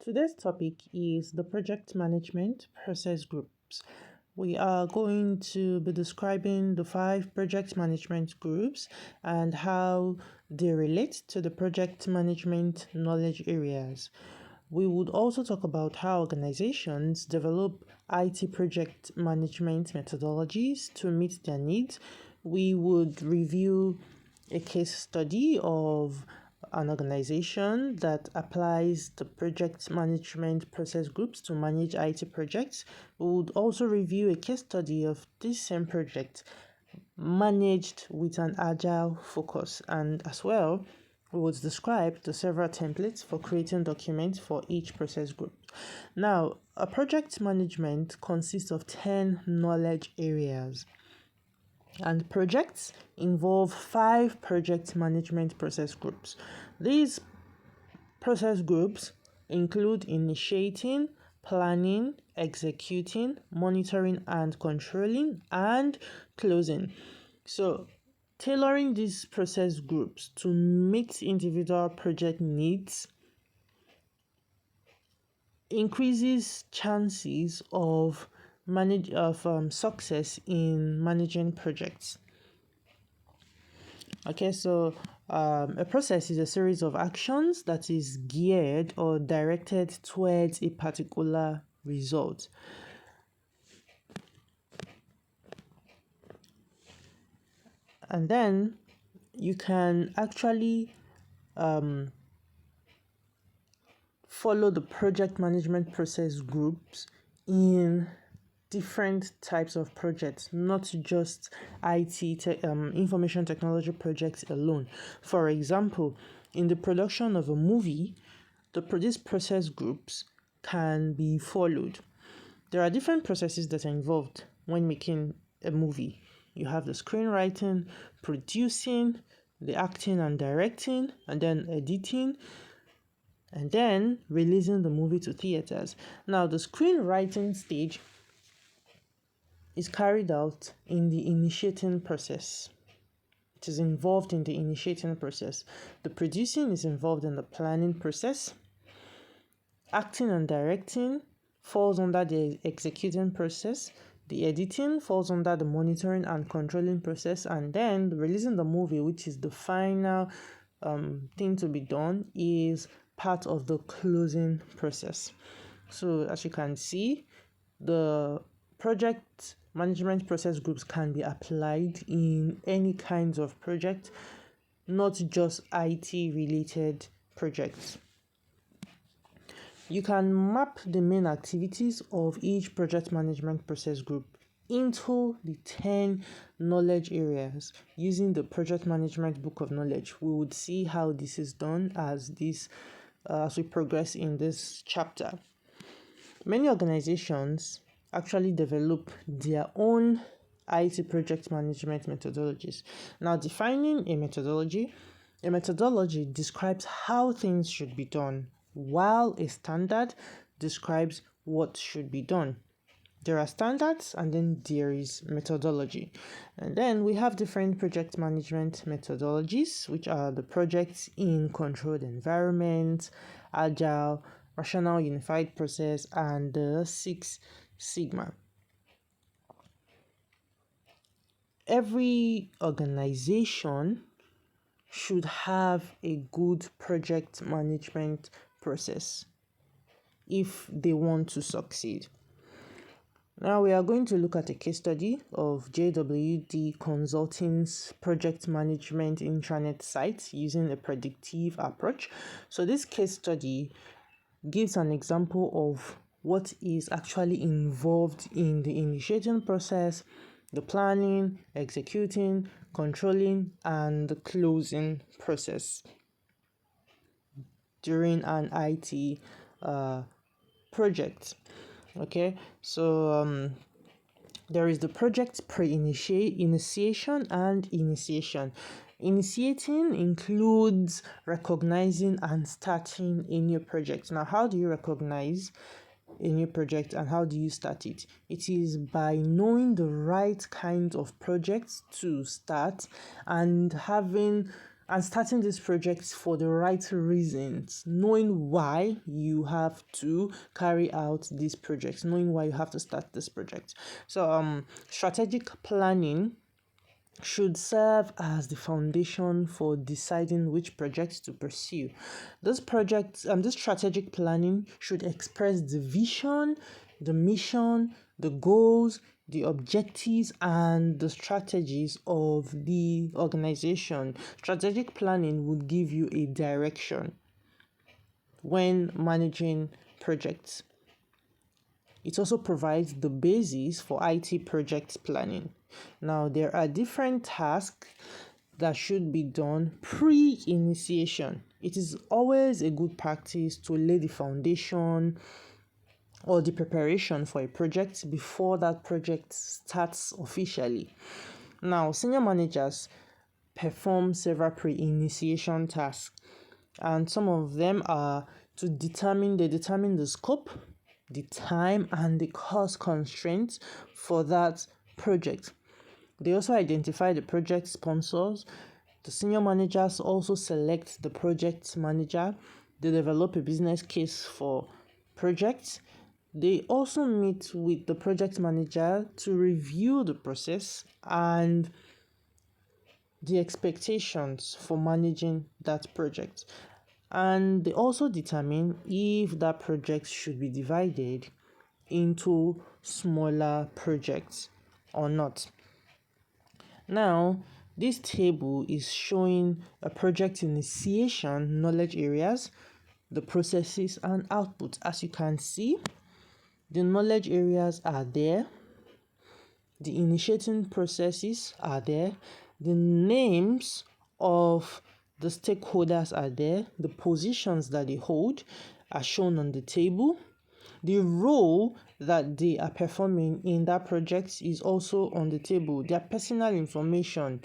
Today's topic is the project management process groups. We are going to be describing the 5 project management groups and how they relate to the project management knowledge areas. We would also talk about how organizations develop IT project management methodologies to meet their needs. We would review a case study of an organization that applies the project management process groups to manage IT projects. We would also review a case study of this same project managed with an agile focus, and as well we would describe the several templates for creating documents for each process group. Now, a project management consists of 10 knowledge areas, and projects involve 5 project management process groups. These process groups include initiating, planning, executing, monitoring and controlling, and closing. So, tailoring these process groups to meet individual project needs increases chances of success in managing projects. Okay, so a process is a series of actions that is geared or directed towards a particular result. And then you can actually follow the project management process groups in different types of projects, not just information technology projects alone. For example, in the production of a movie, these process groups can be followed. There are different processes that are involved when making a movie. You have the screenwriting, producing, the acting and directing, and then editing, and then releasing the movie to theaters. Now, the screenwriting stage is carried out in the initiating process. It is involved in the initiating process. The producing is involved in the planning process. Acting and directing falls under the executing process. The editing falls under the monitoring and controlling process. And then releasing the movie, which is the final thing to be done, is part of the closing process. So as you can see, the project management process groups can be applied in any kinds of project, not just IT related projects. You can map the main activities of each project management process group into the 10 knowledge areas using the project management book of knowledge. We would see how this is done as we progress in this chapter. Many organizations actually develop their own IT project management methodologies. Now, defining a methodology describes how things should be done, while a standard describes what should be done. There are standards and then there is methodology. And then we have different project management methodologies, which are the projects in controlled environment, agile, rational unified process, and the 6 Sigma. Every organization should have a good project management process if they want to succeed. Now we are going to look at a case study of JWD Consulting's project management intranet site using a predictive approach. So this case study gives an example of what is actually involved in the initiating process, the planning, executing, controlling, and the closing process during an IT project. Okay, so there is the project initiation and initiation. Initiating includes recognizing and starting a new project. Now, how do you recognize a new project and how do you start it? It is by knowing the right kind of projects to start and having and starting these projects for the right reasons, knowing why you have to carry out these projects, knowing why you have to start this project. So strategic planning should serve as the foundation for deciding which projects to pursue. This strategic planning should express the vision, the mission, the goals, the objectives, and the strategies of the organization. Strategic planning would give you a direction when managing projects. It also provides the basis for IT project planning. Now, there are different tasks that should be done pre-initiation. It is always a good practice to lay the foundation or the preparation for a project before that project starts officially. Now, senior managers perform several pre-initiation tasks, and some of them are to determine the scope, the time, and the cost constraints for that project. They also identify the project sponsors. The senior managers also select the project manager. They develop a business case for projects. They also meet with the project manager to review the process and the expectations for managing that project. And they also determine if that project should be divided into smaller projects or not. Now, this table is showing a project initiation, knowledge areas, the processes, and output. As you can see, the knowledge areas are there, the initiating processes are there, the names of the stakeholders are there, the positions that they hold are shown on the table. The role that they are performing in that project is also on the table. Their personal information,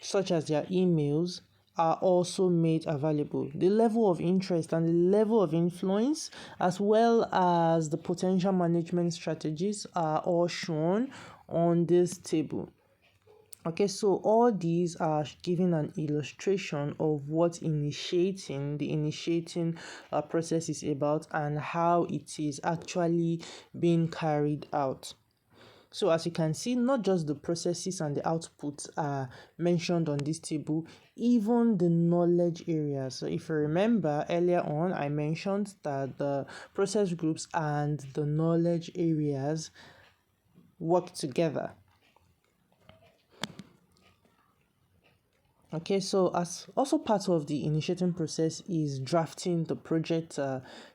such as their emails, are also made available. The level of interest and the level of influence, as well as the potential management strategies, are all shown on this table. Okay, so all these are giving an illustration of what the initiating process is about and how it is actually being carried out. So as you can see, not just the processes and the outputs are mentioned on this table, even the knowledge areas. So if you remember earlier on, I mentioned that the process groups and the knowledge areas work together. Okay, so as also part of the initiating process is drafting the project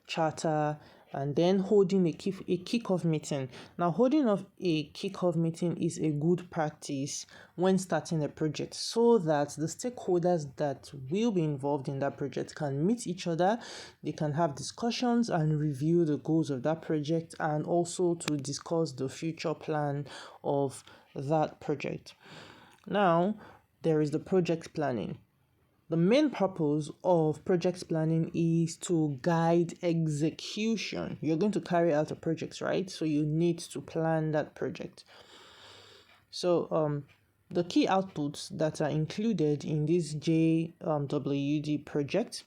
charter and then holding a kickoff meeting. Now, holding of a kickoff meeting is a good practice when starting a project so that the stakeholders that will be involved in that project can meet each other, they can have discussions and review the goals of that project, and also to discuss the future plan of that project. Now, there is the project planning. The main purpose of project planning is to guide execution. You're going to carry out a project, right? So you need to plan that project. So the key outputs that are included in this JWD project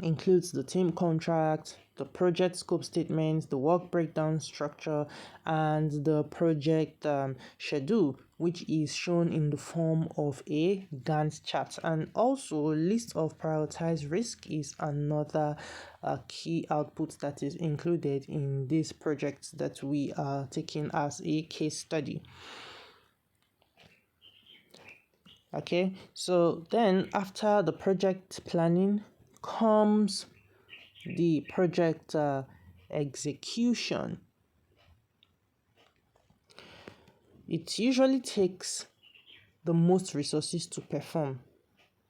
includes the team contract, the project scope statements, the work breakdown structure, and the project schedule, which is shown in the form of a Gantt chart. And also, list of prioritized risk is another key output that is included in this project that we are taking as a case study. Okay, so then after the project planning comes the project execution. It usually takes the most resources to perform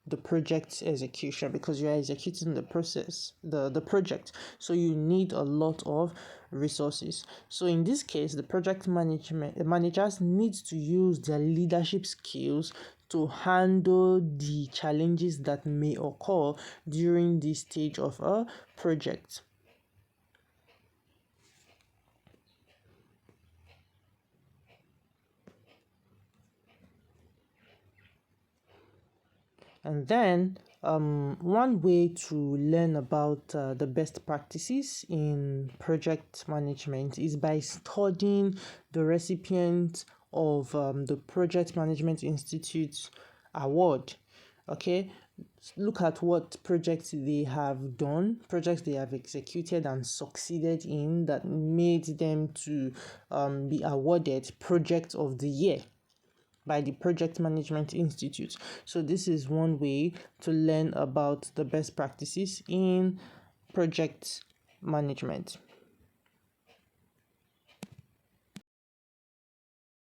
the project execution because you are executing the process, the project. So you need a lot of resources. So in this case, the project managers need to use their leadership skills to handle the challenges that may occur during this stage of a project. And then one way to learn about the best practices in project management is by studying the recipient of the Project Management Institute award. Okay, look at what projects they have done, projects they have executed and succeeded in that made them to be awarded Project of the Year by the Project Management Institute. So this is one way to learn about the best practices in project management.